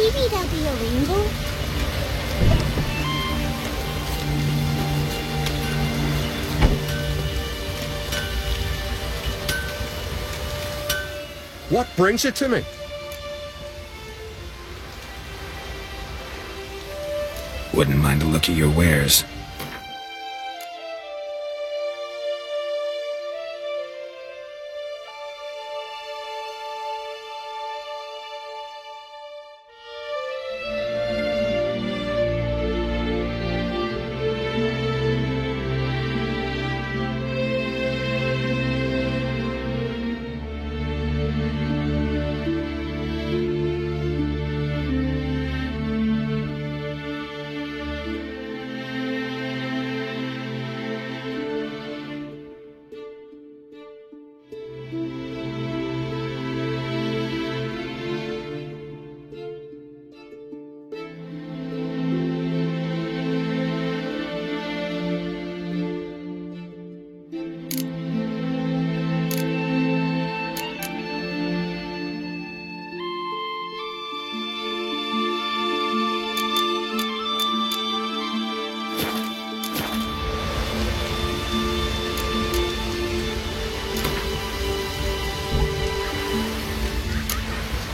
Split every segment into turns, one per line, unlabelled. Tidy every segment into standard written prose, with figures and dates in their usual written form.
Maybe that'll be a rainbow?
What brings you to me?
Wouldn't mind a look at your wares.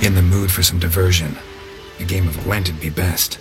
In the mood for some diversion. A game of Gwent'd be best.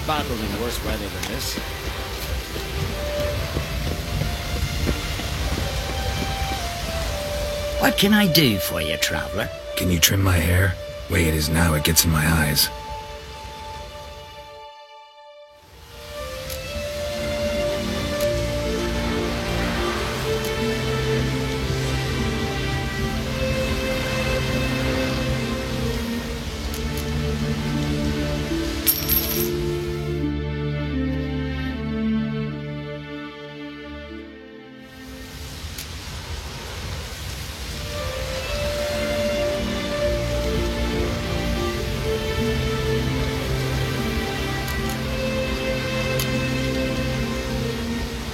battled in worse weather than this.
What can I do for you, traveler?
Can you trim my hair? Way it is now, it gets in my eyes.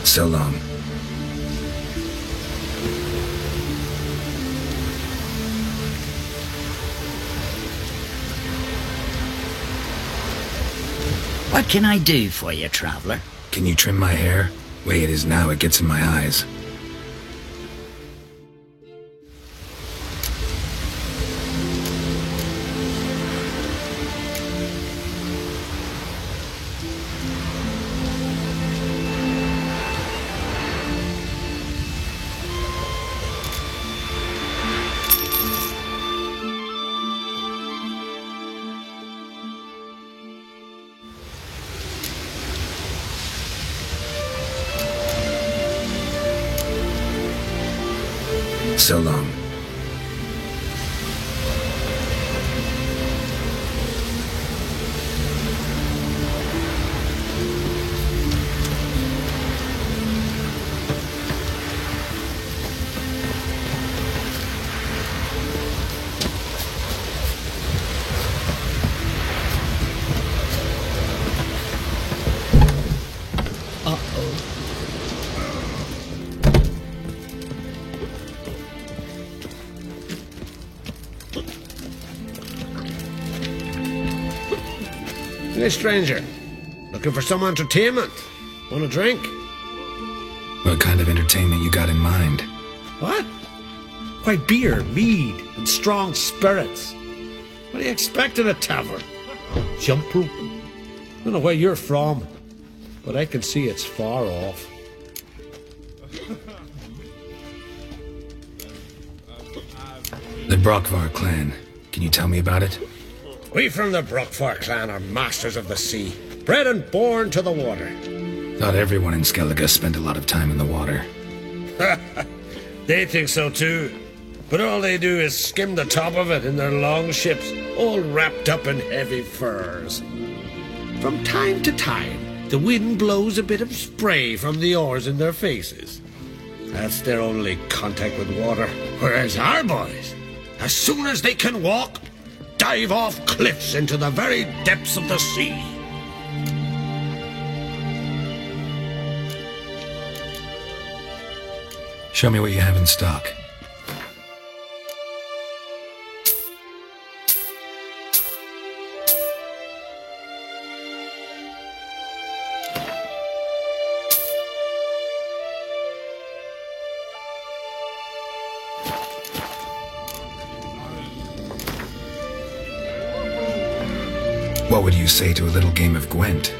So long.
What can I do for you, traveler?
Can you trim my hair? Way it is now, it gets in my eyes. So long.
Hey, stranger. Looking for some entertainment? Want a drink?
What kind of entertainment you got in mind?
What? Why, beer, mead, and strong spirits. What do you expect in a tavern? Jump rope? I don't know where you're from, but I can see it's far off.
The Brockvar clan. Can you tell me about it?
We from the Brockvar clan are masters of the sea, bred and born to the water.
Thought everyone in Skellige spent a lot of time in the water.
They think so too, but all they do is skim the top of it in their long ships, all wrapped up in heavy furs. From time to time, the wind blows a bit of spray from the oars in their faces. That's their only contact with water. Whereas our boys, as soon as they can walk, dive off cliffs into the very depths of the sea.
Show me what you have in stock. What would you say to a little game of Gwent?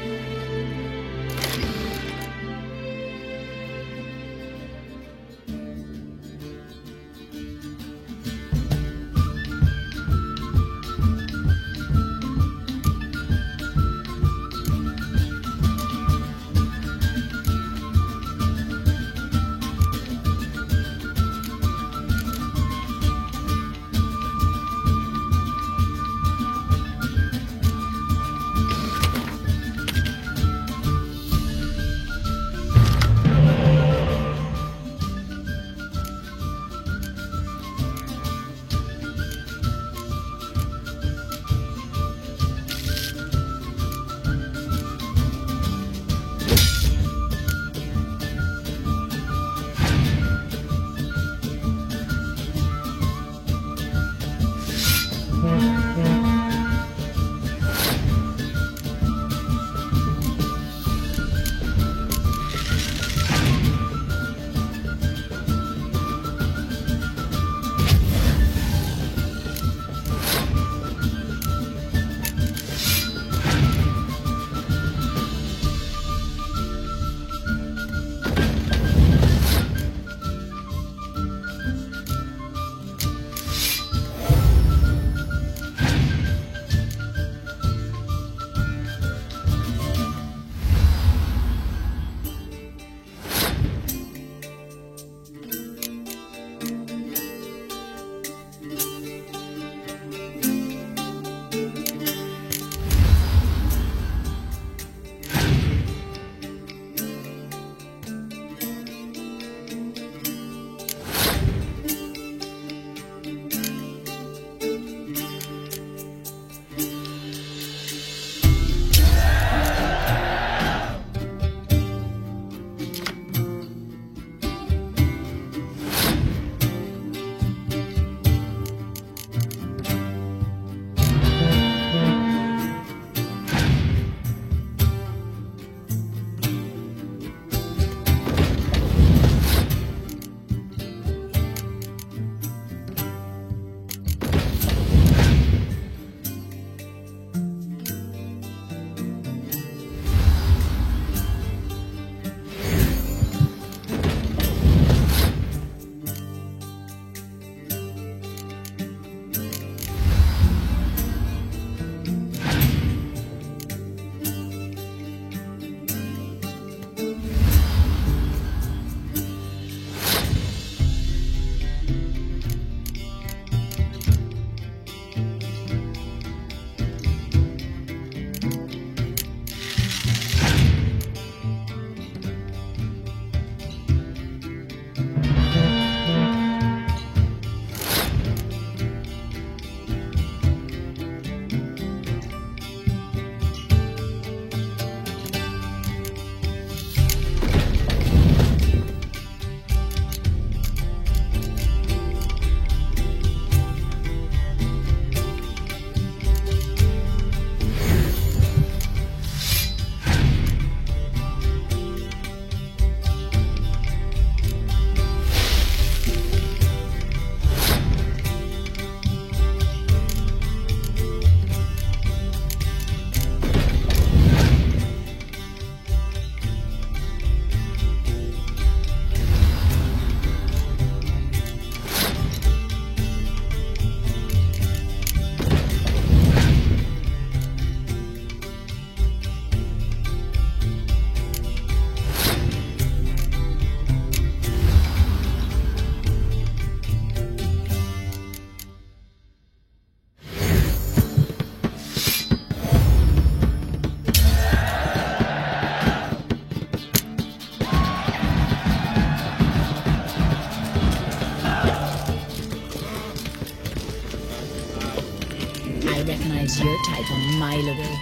is your type a mile away.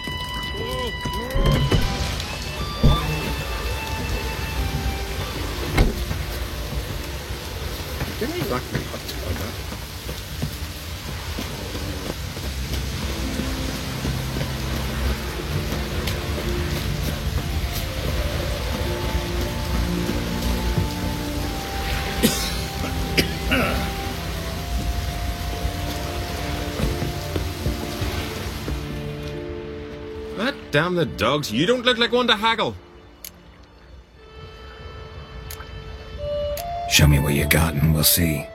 Did I rock me up to that?
Damn the dogs, you don't look like one to haggle.
Show me what you got and we'll see.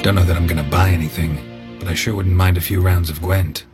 Don't know that I'm gonna buy anything, but I sure wouldn't mind a few rounds of Gwent.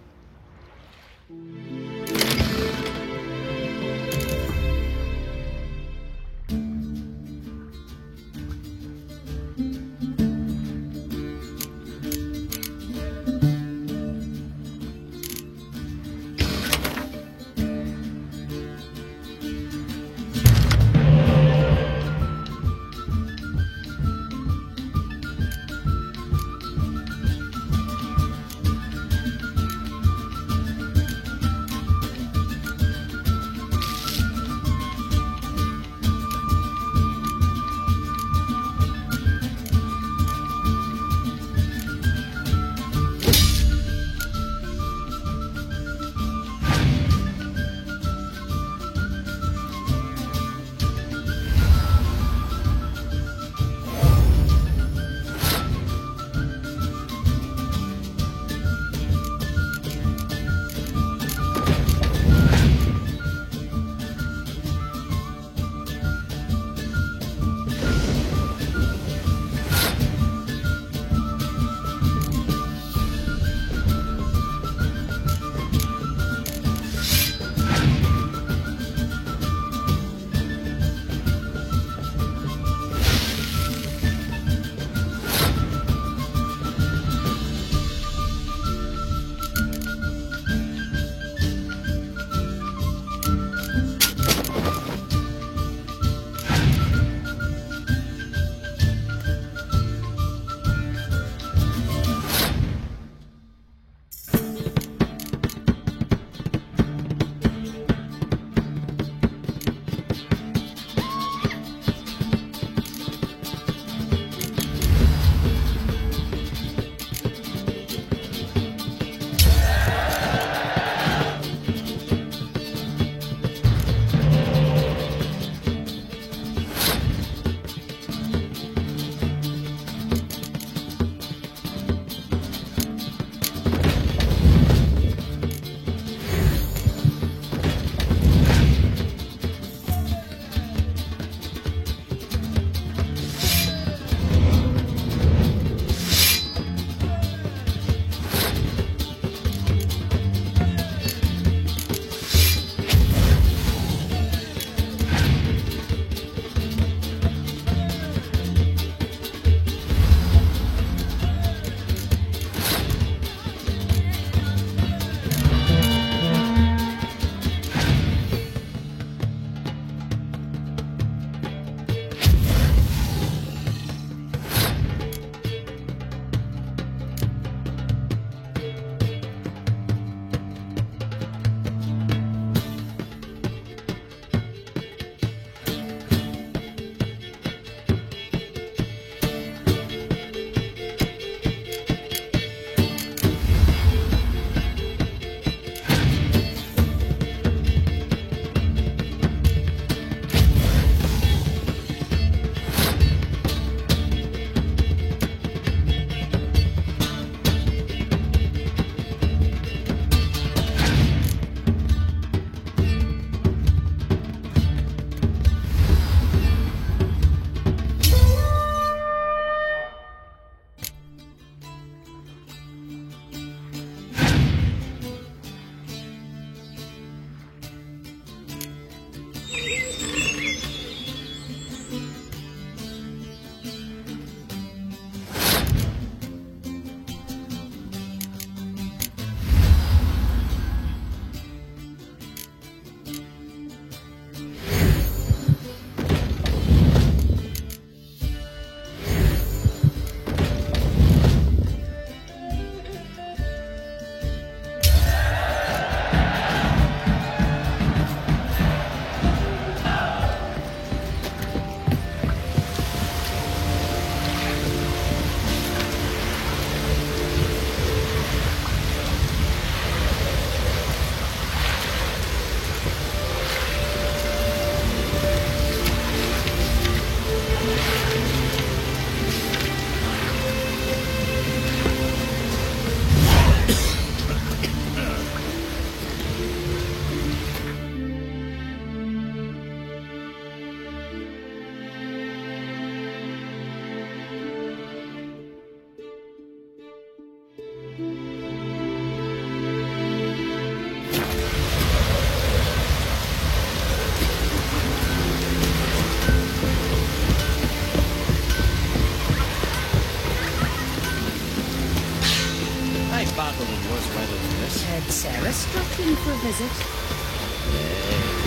travelled in worse weather than this.
Had Sarah struck in for a visit?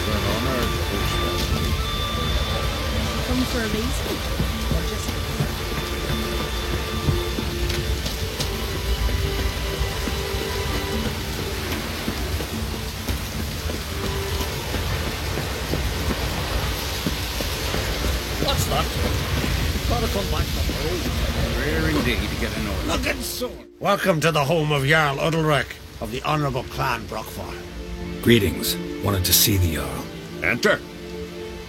For an honoured bushman.
Come for a reason? Or just...
What's that? Gotta come back to the road. Rare indeed to get an order. Looking sword.
Welcome to the home of Jarl Udalric of the Honourable Clan Brockfire.
Greetings. Wanted to see the Jarl.
Enter.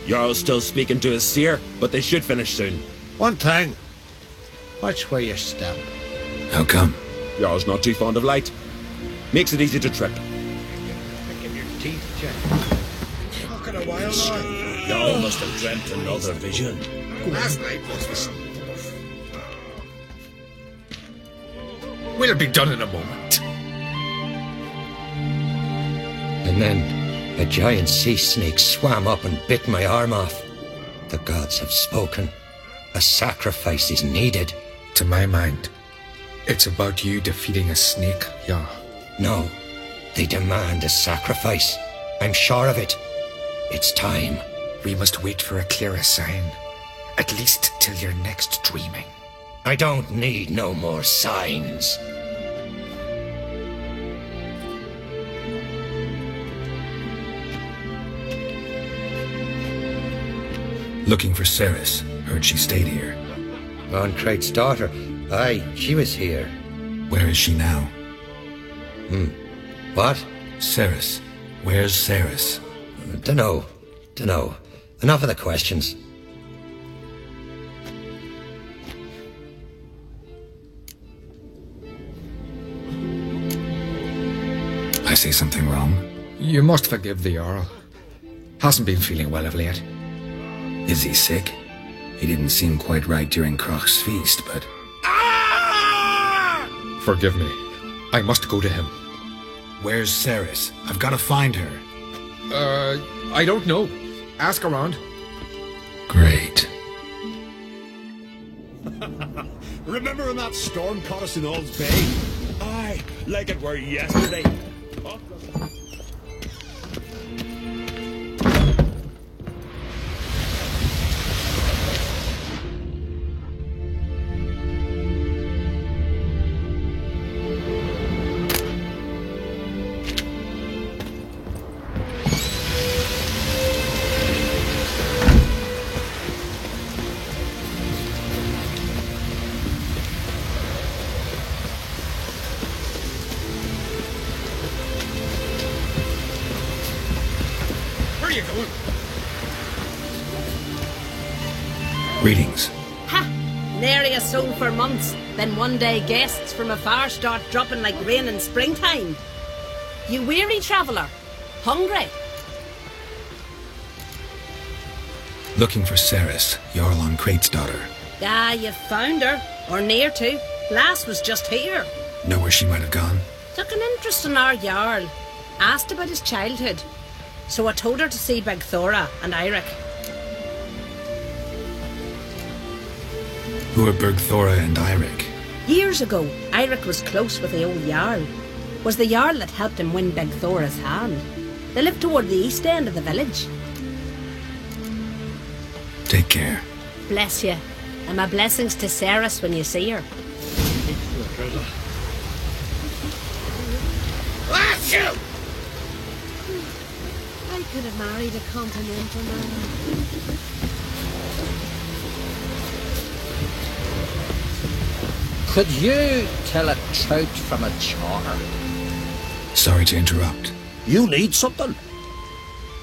Jarl's still speaking to his seer, but they should finish soon.
One thing. Watch where you step.
How come?
Jarl's not too fond of light. Makes it easy to trip.
Picking your teeth, Jack. Look at a while now.
Y'all must have dreamt another vision.
Last night was
We'll be done in a moment.
And then a giant sea snake swam up and bit my arm off. The gods have spoken. A sacrifice is needed.
To my mind, it's about you defeating a snake, Jarl.
No, they demand a sacrifice. I'm sure of it. It's time.
We must wait for a clearer sign. At least till your next dreaming.
I don't need no more signs.
Looking for Ceres. Heard she stayed here.
Von Krait's daughter. Aye, she was here.
Where is she now?
What?
Ceres. Where's Ceres?
Dunno. Enough of the questions.
I say something wrong?
You must forgive the Jarl. Hasn't been feeling well of late.
Is he sick? He didn't seem quite right during Croc's feast, but...
Forgive me. I must go to him.
Where's Ceres? I've got to find her.
I don't know. Ask around.
Great.
Remember when that storm caught us in All's Bay? Aye, like it were yesterday.
Greetings.
Ha! Nary a soul for months. Then one day guests from afar start dropping like rain in springtime. You weary traveller? Hungry?
Looking for Ceres, Jarl on Krait's daughter.
Ah, you found her. Or near to. Lass was just here.
Know where she might have gone?
Took an interest in our Jarl. Asked about his childhood. So I told her to see Begthora and Eirik.
Who are Bergthora and Eirik?
Years ago, Eirik was close with the old Jarl. Was the Jarl that helped him win Begthora's hand. They lived toward the east end of the village.
Take care.
Bless you. And my blessings to Ceres when you see her. I could have married a continental man.
Could you tell a trout from a char?
Sorry to interrupt.
You need something?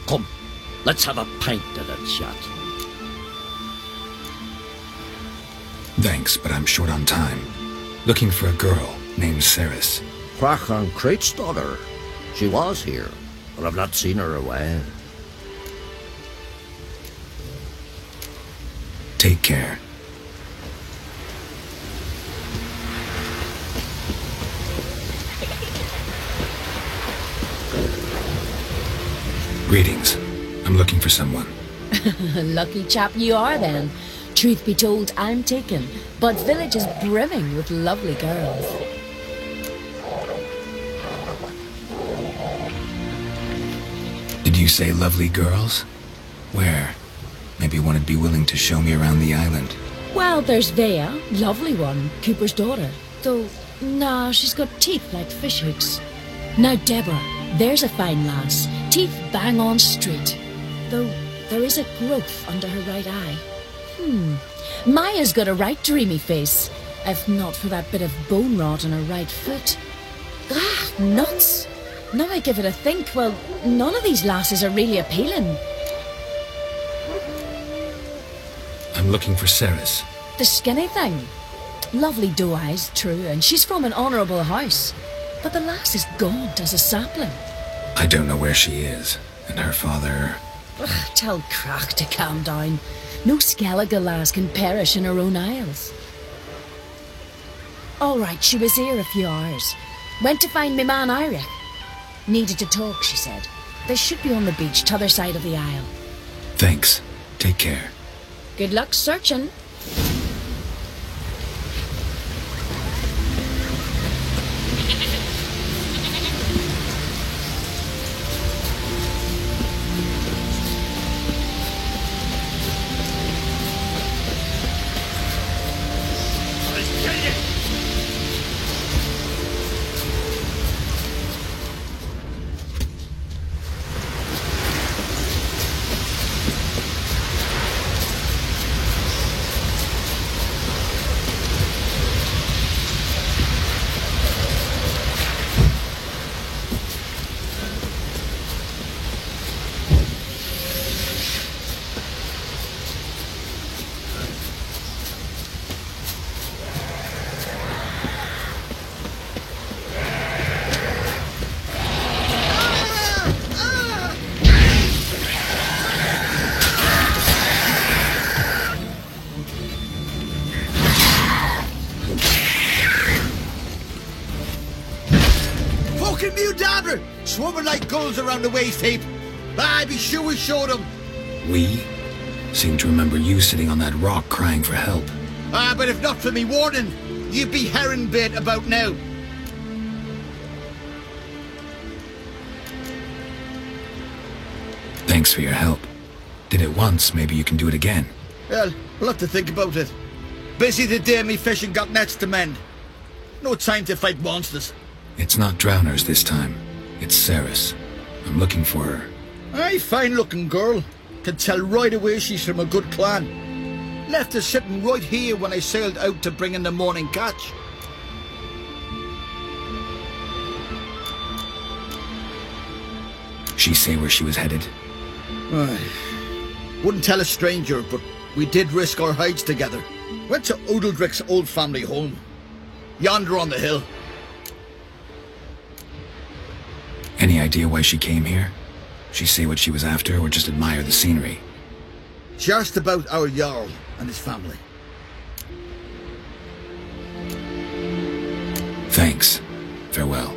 Come, let's have a pint and a chat.
Thanks, but I'm short on time. Looking for a girl named Ceres.
Crach and Krait's daughter. She was here, but I've not seen her a while.
Take care. Greetings. I'm looking for someone.
Lucky chap you are then. Truth be told, I'm taken, but village is brimming with lovely girls.
You say lovely girls? Where? Maybe one would be willing to show me around the island.
Well, there's Vea, lovely one, Cooper's daughter. Though, nah, she's got teeth like fish hooks. Now Deborah, there's a fine lass, teeth bang on straight. Though there is a growth under her right eye. Maya's got a right dreamy face, if not for that bit of bone rot in her right foot. Ah, nuts! Now I give it a think, well, none of these lasses are really appealing.
I'm looking for Ceres.
The skinny thing. Lovely doe eyes, true, and she's from an honourable house. But the lass is gaunt as a sapling.
I don't know where she is, and her father...
Ugh, tell Crach to calm down. No Skellige lass can perish in her own isles. All right, she was here a few hours. Went to find me man Iric. Needed to talk, she said. They should be on the beach, t'other side of the isle.
Thanks. Take care.
Good luck searching.
Swarming like gulls around the waist heap. I'd be sure we showed them.
We? Seem to remember you sitting on that rock crying for help.
But if not for me warning, you'd be herring bait about now.
Thanks for your help. Did it once, maybe you can do it again.
Well, we'll have to think about it. Busy today, me fishing got nets to mend. No time to fight monsters.
It's not drowners this time. It's Ceres. I'm looking for her.
Aye, fine-looking girl. Can tell right away she's from a good clan. Left her sitting right here when I sailed out to bring in the morning catch.
She say where she was headed?
Wouldn't tell a stranger, but we did risk our hides together. Went to Odeldrick's old family home. Yonder on the hill.
Any idea why she came here? She say what she was after, or just admire the scenery?
She asked about our Jarl and his family.
Thanks. Farewell.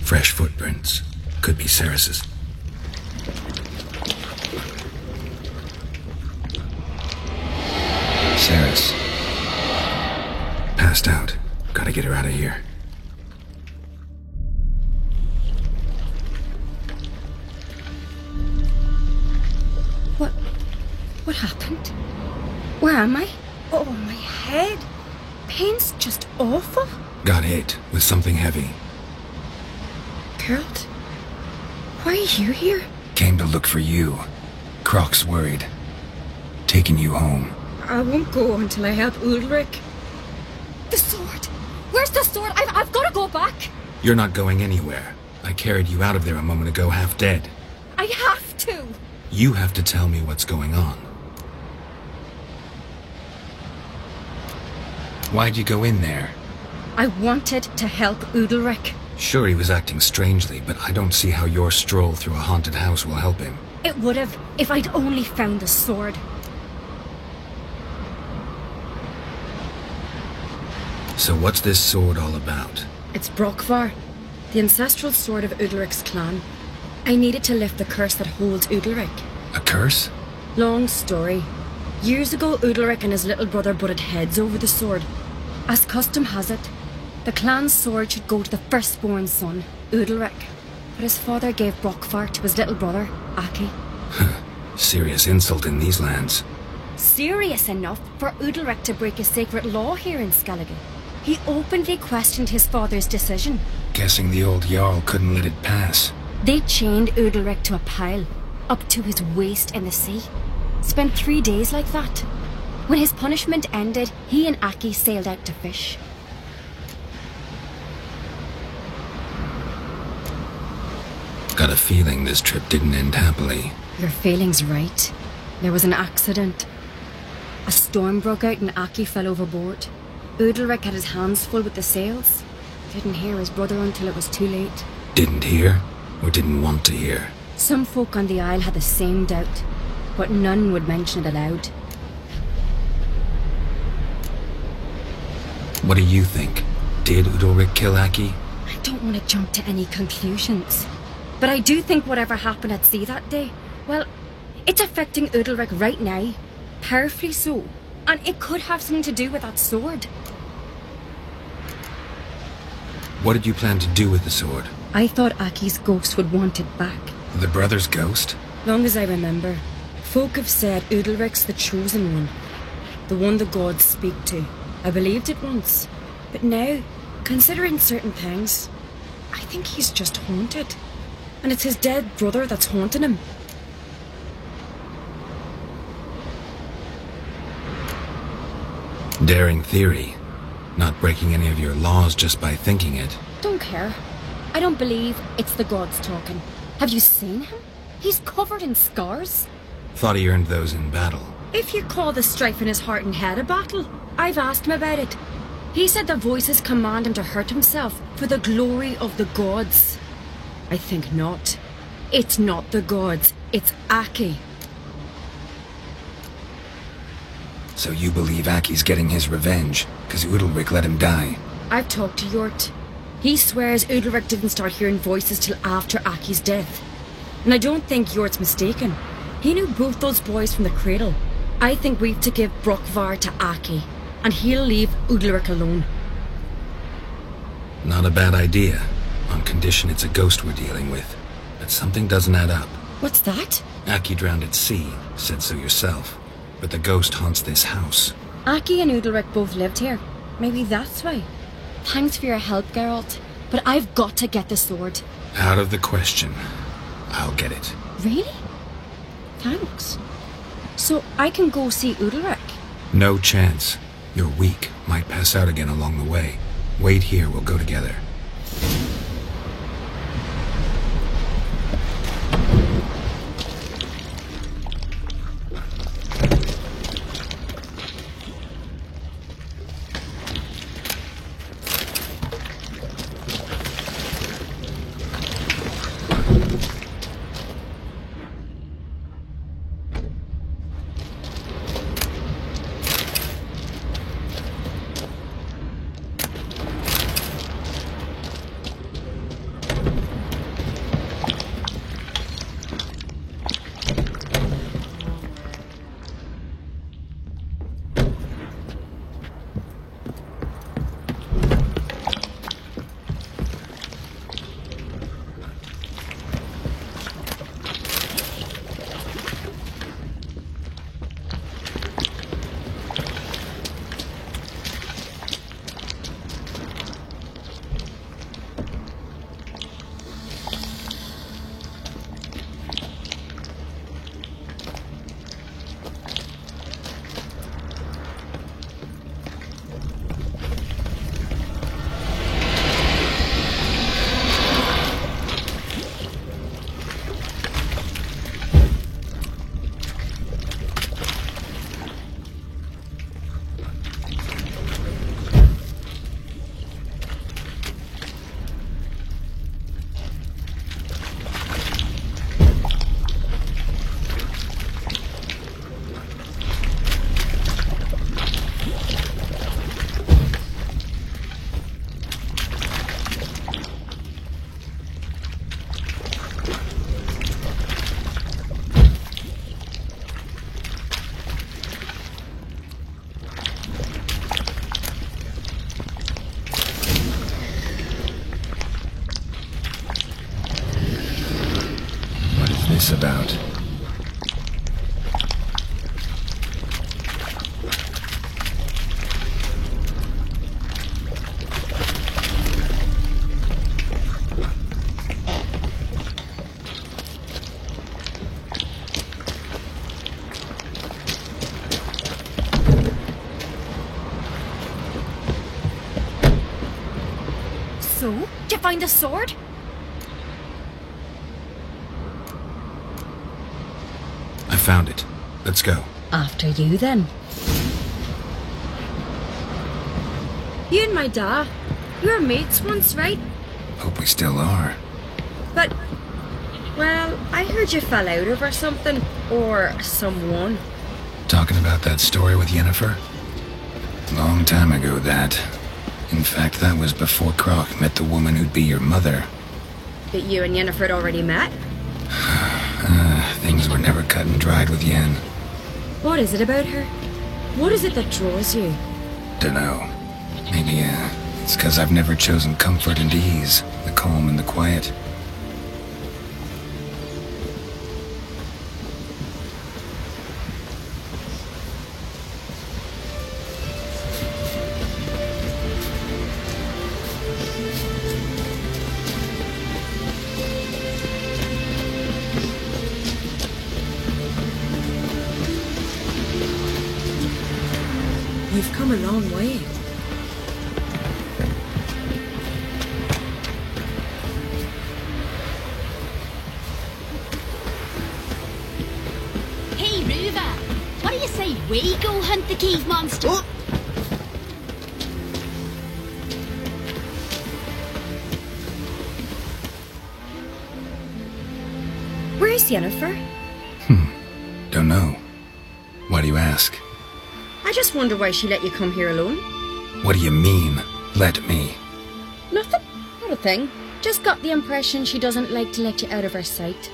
Fresh footprints. Could be Ceres's. Ceres. Passed out. Gotta get her out of here.
What happened? Where am I? Oh, my head. Pain's just awful.
Got hit with something heavy.
Geralt, why are you here?
Came to look for you. Croc's worried. Taking you home.
I won't go until I help Ulrich. The sword! Where's the sword? I've got to go back.
You're not going anywhere. I carried you out of there a moment ago half dead.
I have to.
You have to tell me what's going on. Why'd you go in there?
I wanted to help Udalric.
Sure, he was acting strangely, but I don't see how your stroll through a haunted house will help him.
It would have, if I'd only found the sword.
So what's this sword all about?
It's Brokvar, the ancestral sword of Udalric's clan. I needed to lift the curse that holds Udalric.
A curse?
Long story. Years ago, Udalric and his little brother butted heads over the sword. As custom has it, the clan's sword should go to the firstborn son, Udalric. But his father gave Brokvar to his little brother, Aki.
Serious insult in these lands.
Serious enough for Udalric to break a sacred law here in Skellige. He openly questioned his father's decision.
Guessing the old Jarl couldn't let it pass.
They chained Udalric to a pile, up to his waist in the sea. Spent 3 days like that. When his punishment ended, he and Aki sailed out to fish.
Got a feeling this trip didn't end happily.
Your feeling's right. There was an accident. A storm broke out and Aki fell overboard. Udalric had his hands full with the sails. Didn't hear his brother until it was too late.
Didn't hear? Or didn't want to hear?
Some folk on the Isle had the same doubt, but none would mention it aloud.
What do you think? Did Udalric kill Aki?
I don't want to jump to any conclusions, but I do think whatever happened at sea that day, well, it's affecting Udalric right now, powerfully so, and it could have something to do with that sword.
What did you plan to do with the sword?
I thought Aki's ghost would want it back.
The brother's ghost?
Long as I remember, folk have said Udalric's the chosen one, the one the gods speak to. I believed it once, but now, considering certain things, I think he's just haunted. And it's his dead brother that's haunting him.
Daring theory. Not breaking any of your laws just by thinking it.
Don't care. I don't believe it's the gods talking. Have you seen him? He's covered in scars.
Thought he earned those in battle.
If you call the strife in his heart and head a battle, I've asked him about it. He said the voices command him to hurt himself for the glory of the gods. I think not. It's not the gods, it's Aki.
So you believe Aki's getting his revenge, because Udalric let him die?
I've talked to Yort. He swears Udalric didn't start hearing voices till after Aki's death. And I don't think Yort's mistaken. He knew both those boys from the cradle. I think we've to give Brokvar to Aki, and he'll leave Udalric alone.
Not a bad idea, on condition it's a ghost we're dealing with. But something doesn't add up.
What's that?
Aki drowned at sea, said so yourself. But the ghost haunts this house.
Aki and Udalric both lived here. Maybe that's why. Thanks for your help, Geralt. But I've got to get the sword.
Out of the question. I'll get it.
Really? Thanks. So I can go see Udalric?
No chance. You're weak. Might pass out again along the way. Wait here, we'll go together. this about?
So, did you find the sword?
I found it. Let's go.
After you, then. You and my dad, you were mates once, right?
Hope we still are.
But, well, I heard you fell out over something, or someone.
Talking about that story with Yennefer? Long time ago, that. In fact, that was before Croc met the woman who'd be your mother.
But you and Yennefer had already met?
Things were never cut and dried with Yen.
What is it about her? What is it that draws you?
Dunno. Maybe, it's 'cause I've never chosen comfort and ease, the calm and the quiet.
You've come a long way.
Hey, Ruva, what do you say we go hunt the cave monster? Oh.
Where's Yennefer?
Don't know. Why do you ask?
I just wonder why she let you come here alone.
What do you mean, let me?
Nothing. Not a thing. Just got the impression she doesn't like to let you out of her sight.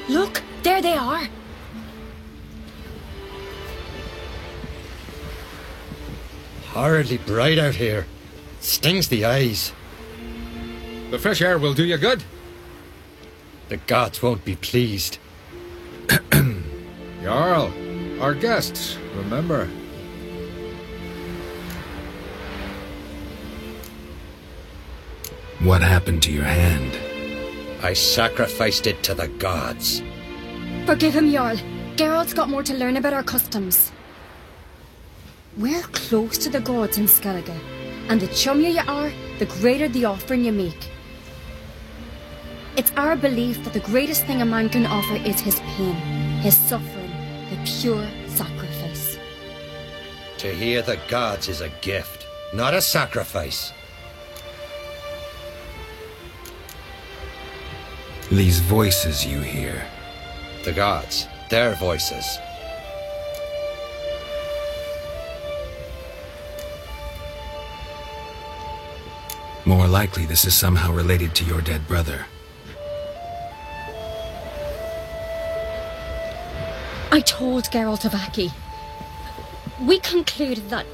Look, there they are.
Horridly bright out here. Stings the eyes.
The fresh air will do you good.
The gods won't be pleased.
Jarl, our guests, remember.
What happened to your hand?
I sacrificed it to the gods.
Forgive him, Jarl. Geralt's got more to learn about our customs. We're close to the gods in Skellige, and the chummier you are, the greater the offering you make. It's our belief that the greatest thing a man can offer is his pain, his suffering, the pure sacrifice.
To hear the gods is a gift, not a sacrifice.
These voices you hear.
The gods, their voices.
More likely this is somehow related to your dead brother.
I told Geralt of Aki. We concluded that...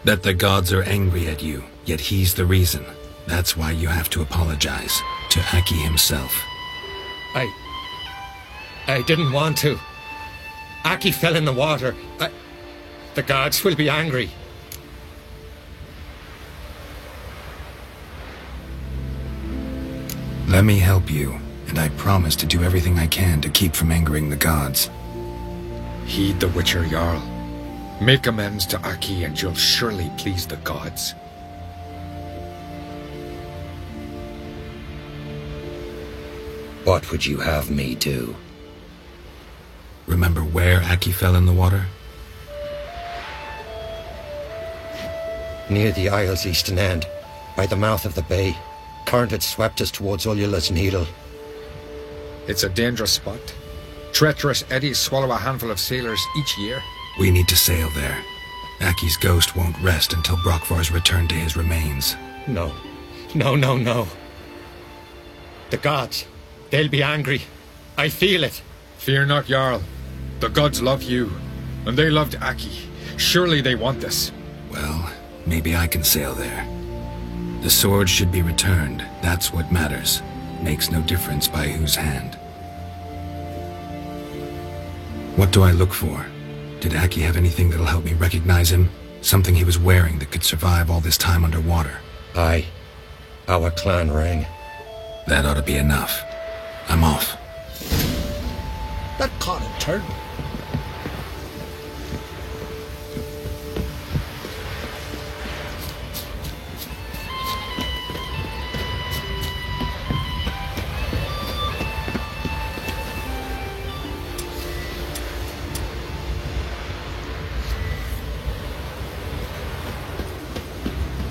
That the gods are angry at you, yet he's the reason. That's why you have to apologize to Aki himself.
I didn't want to. Aki fell in the water. The gods will be angry.
Let me help you, and I promise to do everything I can to keep from angering the gods.
Heed the Witcher, Jarl. Make amends to Aki and you'll surely please the gods.
What would you have me do?
Remember where Aki fell in the water?
Near the Isle's eastern end, by the mouth of the bay. Current had swept us towards Ullula's Needle.
It's a dangerous spot. Treacherous eddies swallow a handful of sailors each year.
We need to sail there. Aki's ghost won't rest until Brokvar's returned to his remains.
No. No. The gods, they'll be angry. I feel it.
Fear not, Jarl. The gods love you, and they loved Aki. Surely they want this.
Well, maybe I can sail there. The sword should be returned. That's what matters. makes no difference by whose hand. What do I look for? Did Aki have anything that'll help me recognize him? Something he was wearing that could survive all this time underwater?
Aye. Our clan ring.
That ought to be enough. I'm off.
That caught a turn.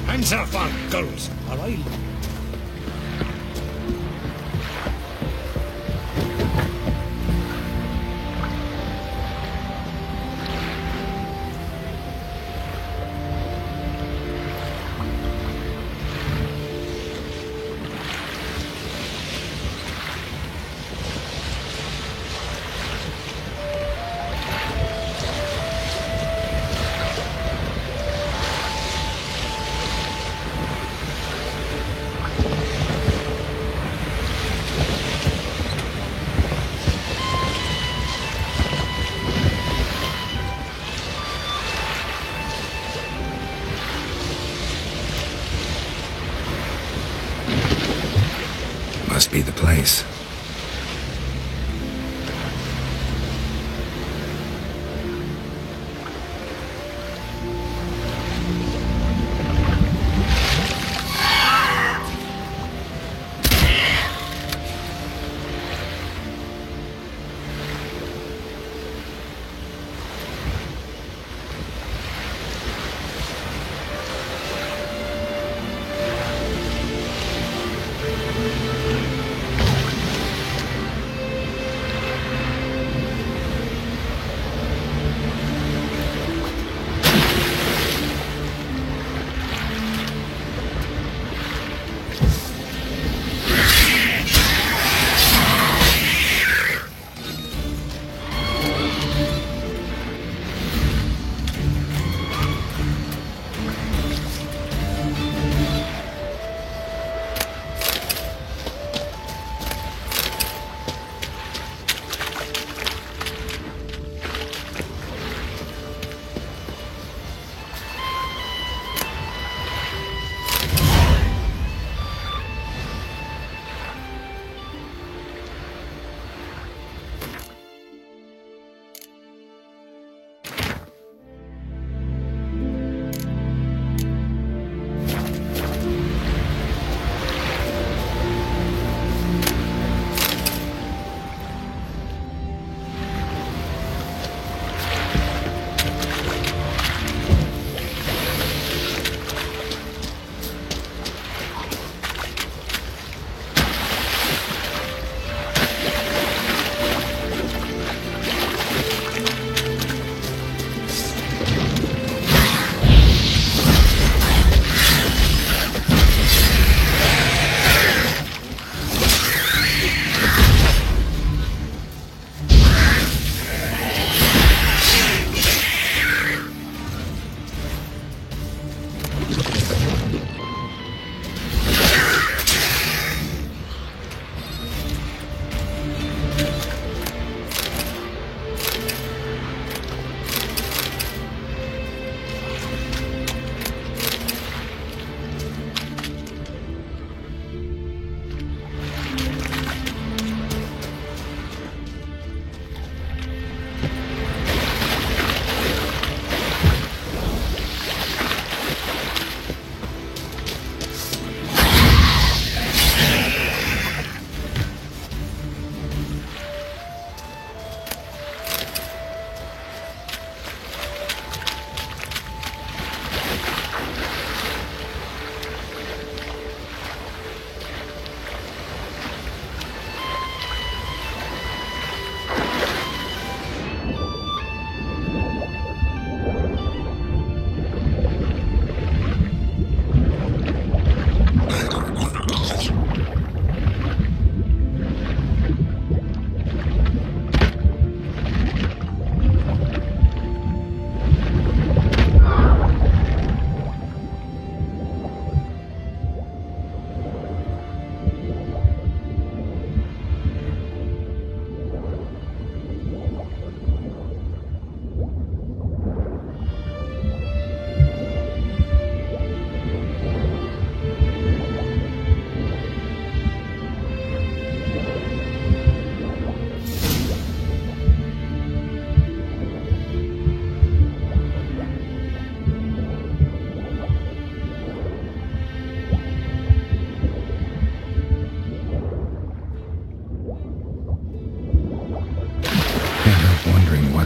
Hands off our guns, or I'll...
Must be the place.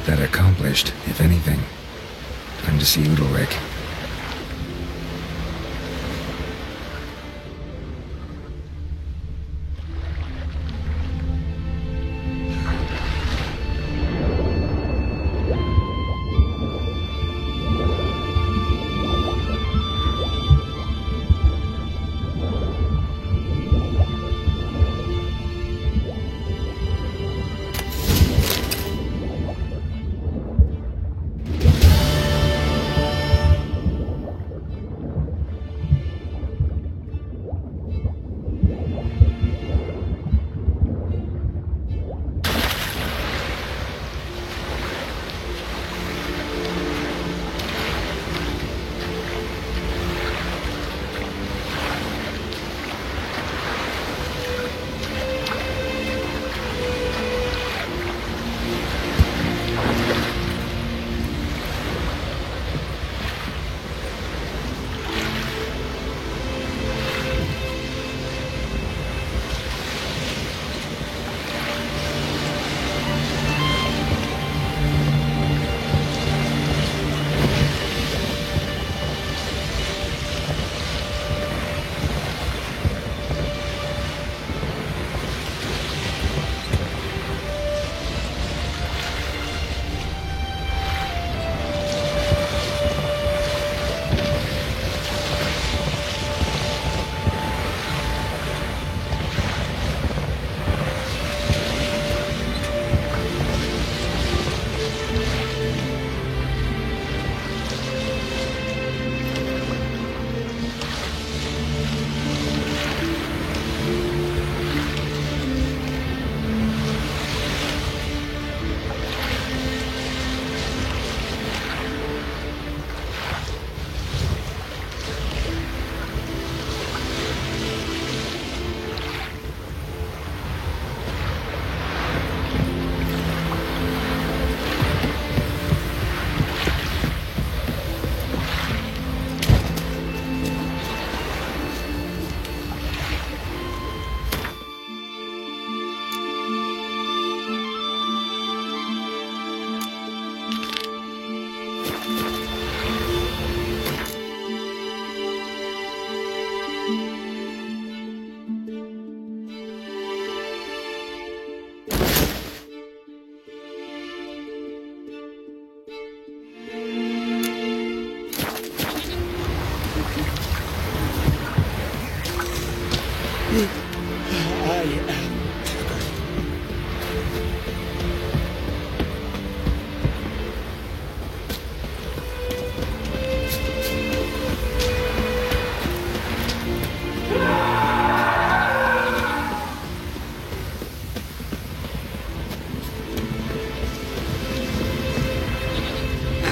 what that accomplished, if anything. Time to see Udalric.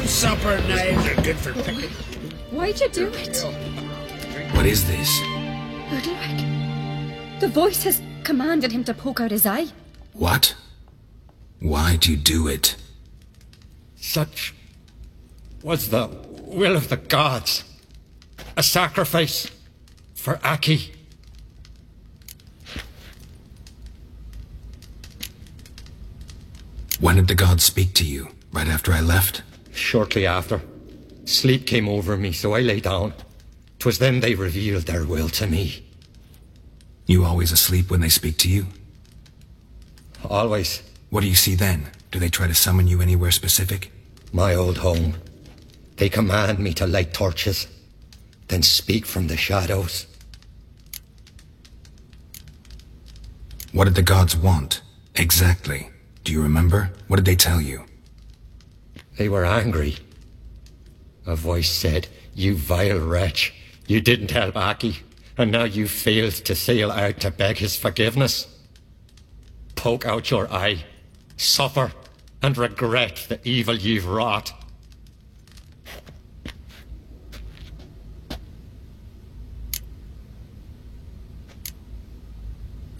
Supper knives are good for picking.
Why'd you do it?
What is this?
Udalric. The voice has commanded him to poke out his eye.
What? Why'd you do it?
Such was the will of the gods. A sacrifice for Aki.
When did the gods speak to you? Right after I left?
Shortly after. Sleep came over me, so I lay down. 'Twas then they revealed their will to me.
You always asleep when they speak to you?
Always.
What do you see then? Do they try to summon you anywhere specific?
My old home. They command me to light torches, then speak from the shadows.
What did the gods want? Exactly. Do you remember? What did they tell you?
They were angry. A voice said, "You vile wretch, you didn't help Aki, and now you failed to sail out to beg his forgiveness. Poke out your eye, suffer, and regret the evil you've wrought."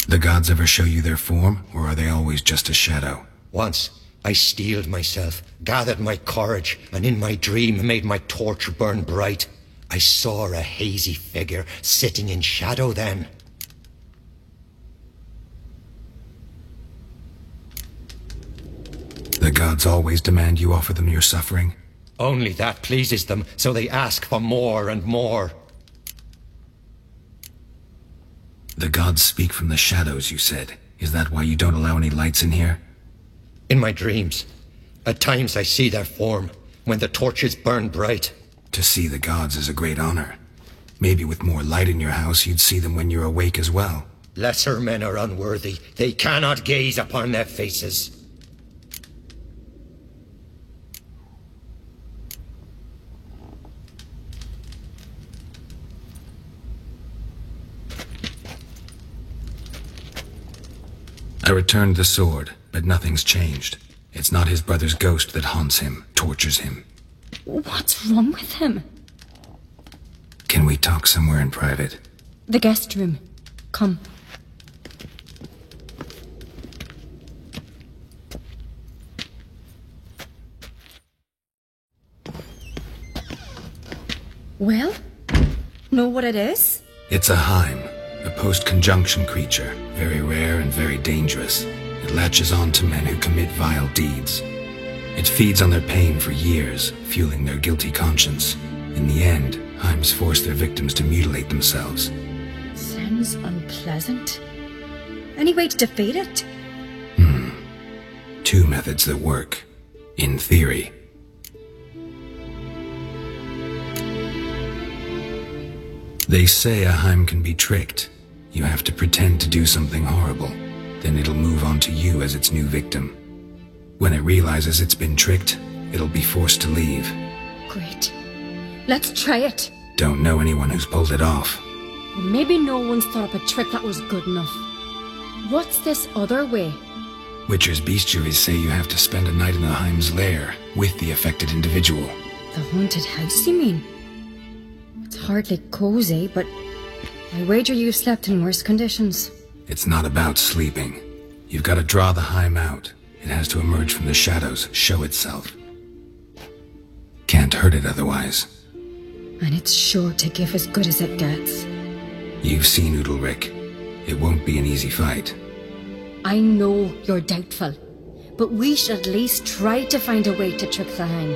The gods ever show you their form, or are they always just a shadow?
Once, I steeled myself, gathered my courage, and in my dream made my torch burn bright. I saw a hazy figure sitting in shadow then.
The gods always demand you offer them your suffering?
Only that pleases them, so they ask for more and more.
The gods speak from the shadows, you said. Is that why you don't allow any lights in here?
In my dreams, at times I see their form, when the torches burn bright.
To see the gods is a great honor. Maybe with more light in your house, you'd see them when you're awake as well.
Lesser men are unworthy. They cannot gaze upon their faces.
I returned the sword, but nothing's changed. It's not his brother's ghost that haunts him, tortures him.
What's wrong with him?
Can we talk somewhere in private?
The guest room. Come. Well, know what it is?
It's a Heim, a post-conjunction creature, very rare and very dangerous. It latches on to men who commit vile deeds. It feeds on their pain for years, fueling their guilty conscience. In the end, Heims force their victims to mutilate themselves.
Sounds unpleasant. Any way to defeat it?
Two methods that work. In theory. They say a Heim can be tricked. You have to pretend to do something horrible. Then it'll move on to you as its new victim. When it realizes it's been tricked, it'll be forced to leave.
Great. Let's try it.
Don't know anyone who's pulled it off.
Maybe no one's thought up a trick that was good enough. What's this other way?
Witcher's bestiaries say you have to spend a night in the Heim's lair with the affected individual.
The haunted house, you mean? It's hardly cozy, but I wager you've slept in worse conditions.
It's not about sleeping. You've got to draw the Heim out. It has to emerge from the shadows, show itself. Can't hurt it otherwise.
And it's sure to give as good as it gets.
You've seen Udalryk. It won't be an easy fight.
I know you're doubtful, but we should at least try to find a way to trick the Heim.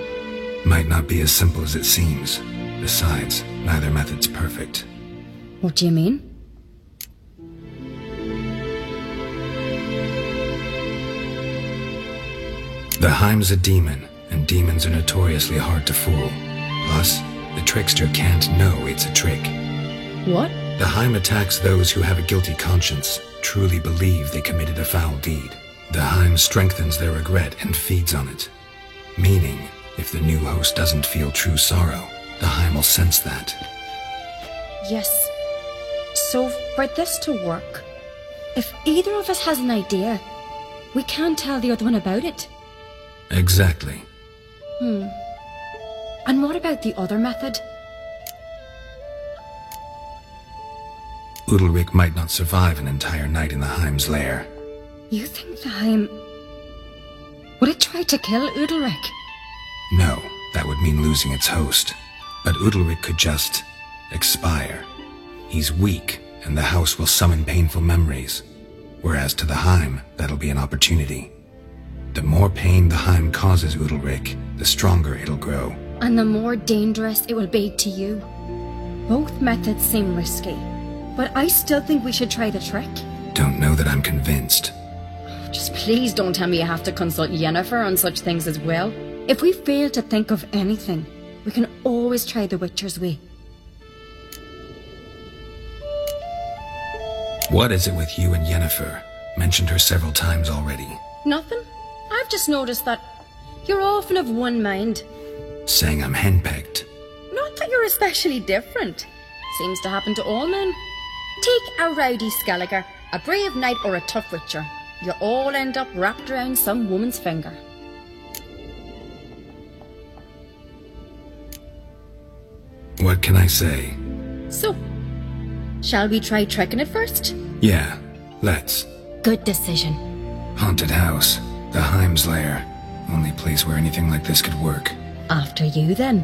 Might not be as simple as it seems. Besides, neither method's perfect.
What do you mean?
The Heim's a demon, and demons are notoriously hard to fool. Plus, the trickster can't know it's a trick.
What?
The Heim attacks those who have a guilty conscience, truly believe they committed a foul deed. The Heim strengthens their regret and feeds on it. Meaning, if the new host doesn't feel true sorrow, the Heim will sense that.
Yes. So, for this to work, if either of us has an idea, we can tell the other one about it.
Exactly.
And what about the other method?
Udalryk might not survive an entire night in the Heim's lair.
You think the Heim... Would it try to kill Udalryk?
No, that would mean losing its host. But Udalryk could just... expire. He's weak, and the house will summon painful memories. Whereas to the Heim, that'll be an opportunity. The more pain the Heim causes Udalryk, the stronger it'll grow.
And the more dangerous it will be to you. Both methods seem risky, but I still think we should try the trick.
Don't know that I'm convinced.
Just please don't tell me you have to consult Yennefer on such things as well. If we fail to think of anything, we can always try the Witcher's way.
What is it with you and Yennefer? Mentioned her several times already.
Nothing. I've just noticed that you're often of one mind.
Saying I'm henpecked.
Not that you're especially different. Seems to happen to all men. Take a rowdy Skelliger, a brave knight or a tough witcher. You all end up wrapped around some woman's finger.
What can I say?
So, shall we try tricking it first?
Yeah, let's.
Good decision.
Haunted house. The Heim's lair. Only place where anything like this could work.
After you, then.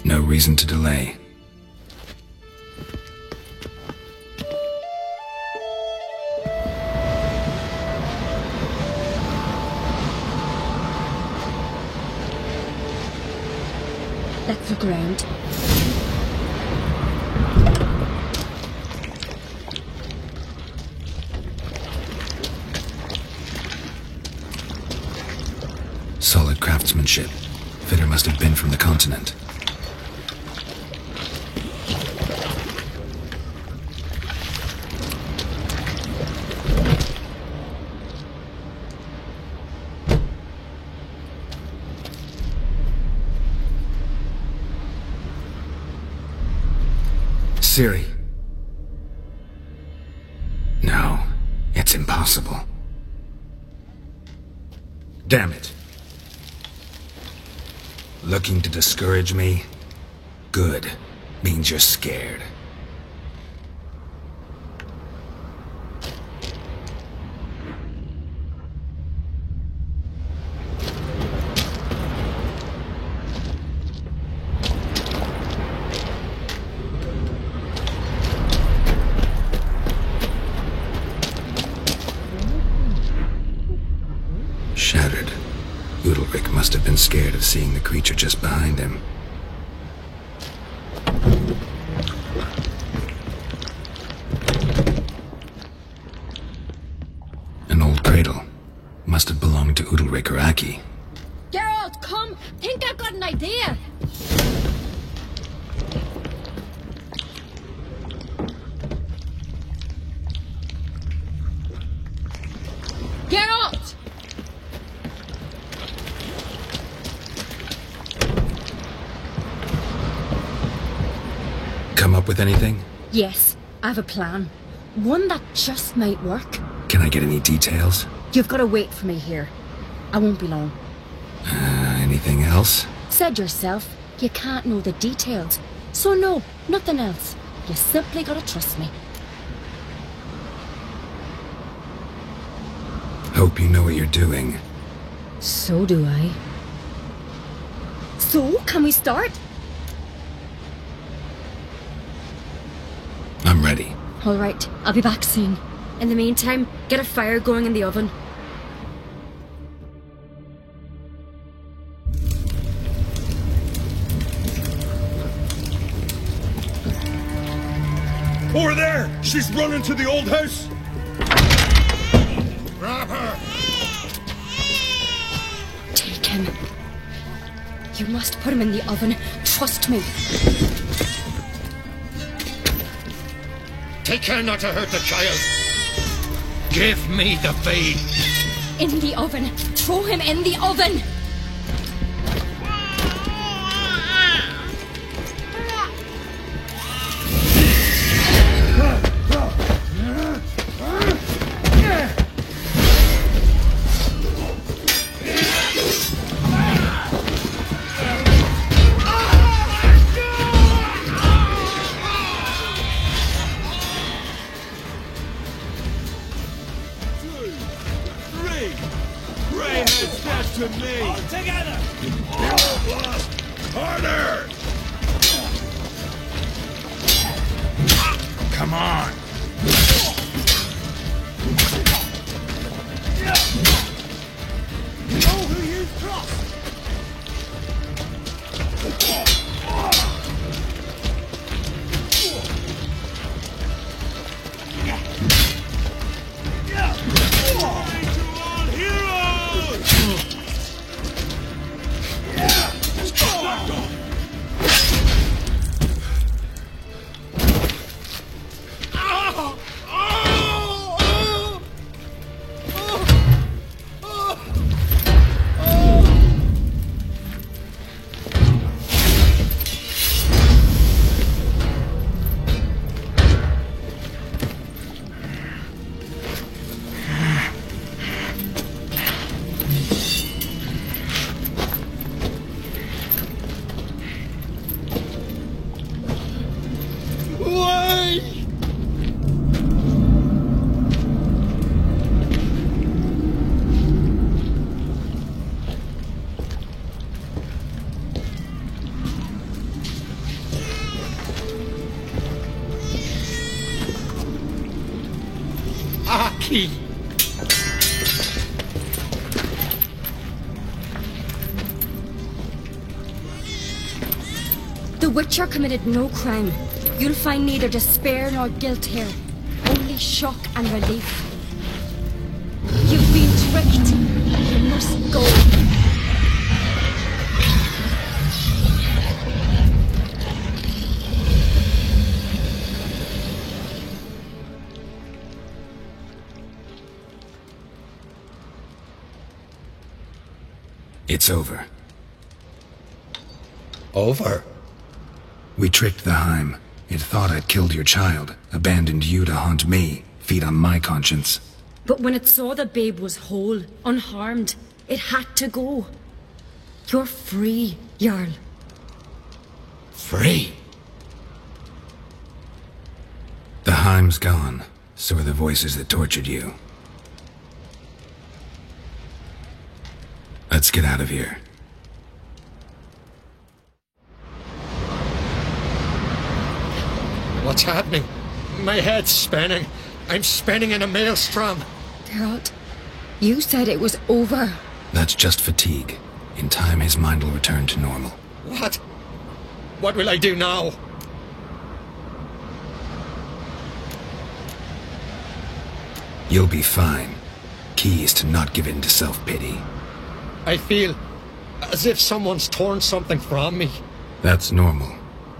No reason to delay.
ground.
Solid craftsmanship. Fitter must have been from the continent. Ciri. No, it's impossible. Damn it. Looking to discourage me? Good. Means you're scared. Shattered. Udalryk must have been scared of seeing the creature just behind him. An old cradle. Must have belonged to Udalryk or Aki.
Geralt, come! Think I've got an idea! Geralt!
Come up with anything?
Yes, I have a plan. One that just might work.
Can I get any details?
You've got to wait for me here. I won't be long.
Anything else?
Said yourself, you can't know the details. So no, nothing else. You simply gotta trust me.
Hope you know what you're doing.
So do I. So, can we start?
I'm ready.
All right, I'll be back soon. In the meantime, get a fire going in the oven.
Over there! She's running to the old house! Grab her!
Take him. You must put him in the oven. Trust me.
Take care not to hurt the child. Give me the babe.
In the oven. Throw him in the oven.
To me! All together! Harder! Come on! You know who you trust!
Aki!
Witcher committed no crime. You'll find neither despair nor guilt here. Only shock and relief. You've been tricked. You must go.
It's over.
Over?
We tricked the Heim. It thought I'd killed your child, abandoned you to haunt me, feed on my conscience.
But when it saw the babe was whole, unharmed, it had to go. You're free, Jarl.
Free?
The Heim's gone. So are the voices that tortured you. Let's get out of here.
What's happening? My head's spinning. I'm spinning in a maelstrom.
Geralt, you said it was over.
That's just fatigue. In time, his mind will return to normal.
What? What will I do now?
You'll be fine. Key is to not give in to self-pity.
I feel as if someone's torn something from me.
That's normal.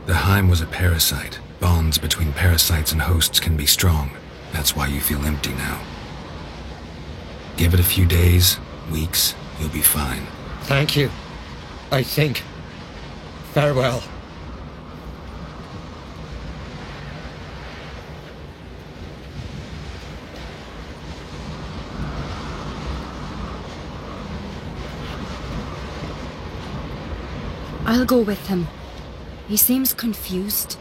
The Heim was a parasite. Bonds between parasites and hosts can be strong. That's why you feel empty now. Give it a few days, weeks, you'll be fine.
Thank you. I think. Farewell.
I'll go with him. He seems confused.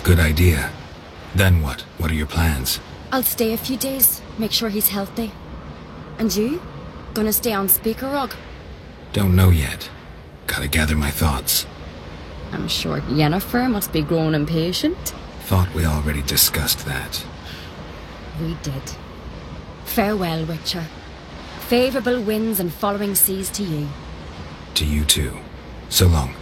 Good idea. Then what? What are your plans?
I'll stay a few days, make sure he's healthy. And you? Gonna stay on Speaker Rock?
Don't know yet. Gotta gather my thoughts.
I'm sure Yennefer must be growing impatient.
Thought we already discussed that.
We did. Farewell, Witcher. Favourable winds and following seas to you.
To you too. So long.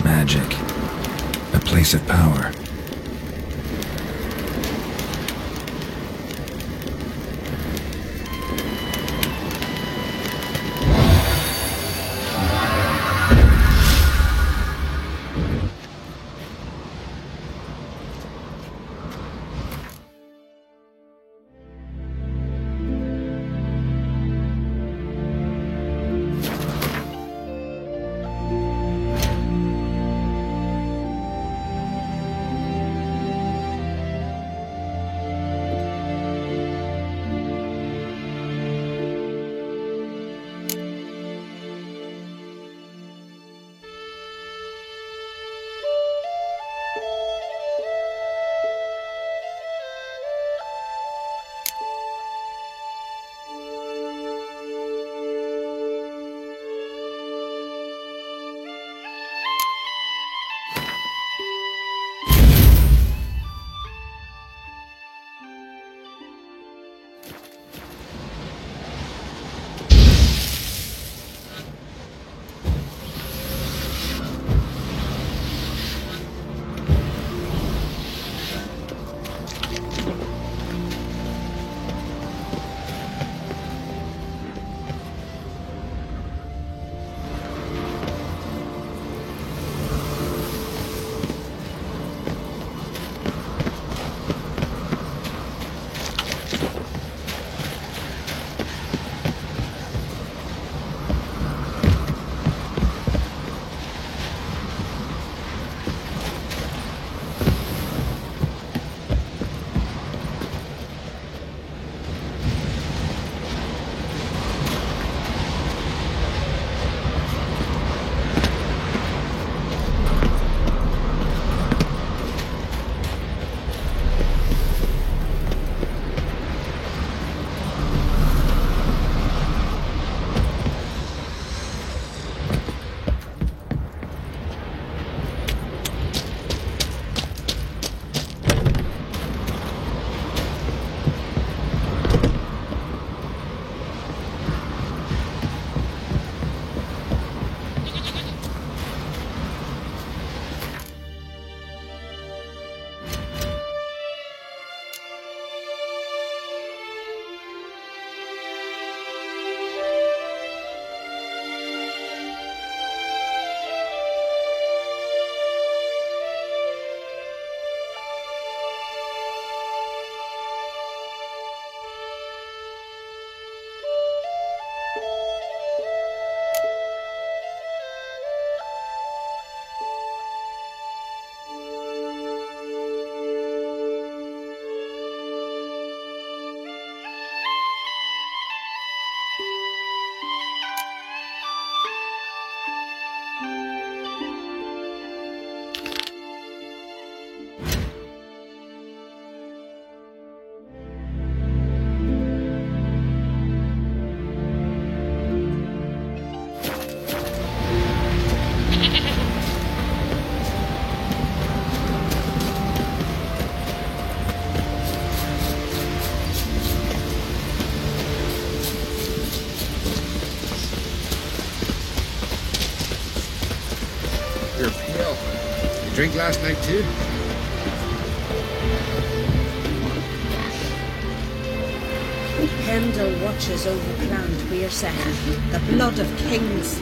Magic. A place of power.
drink last night too?
Pendle watches over Clan Weirsether, the blood of kings.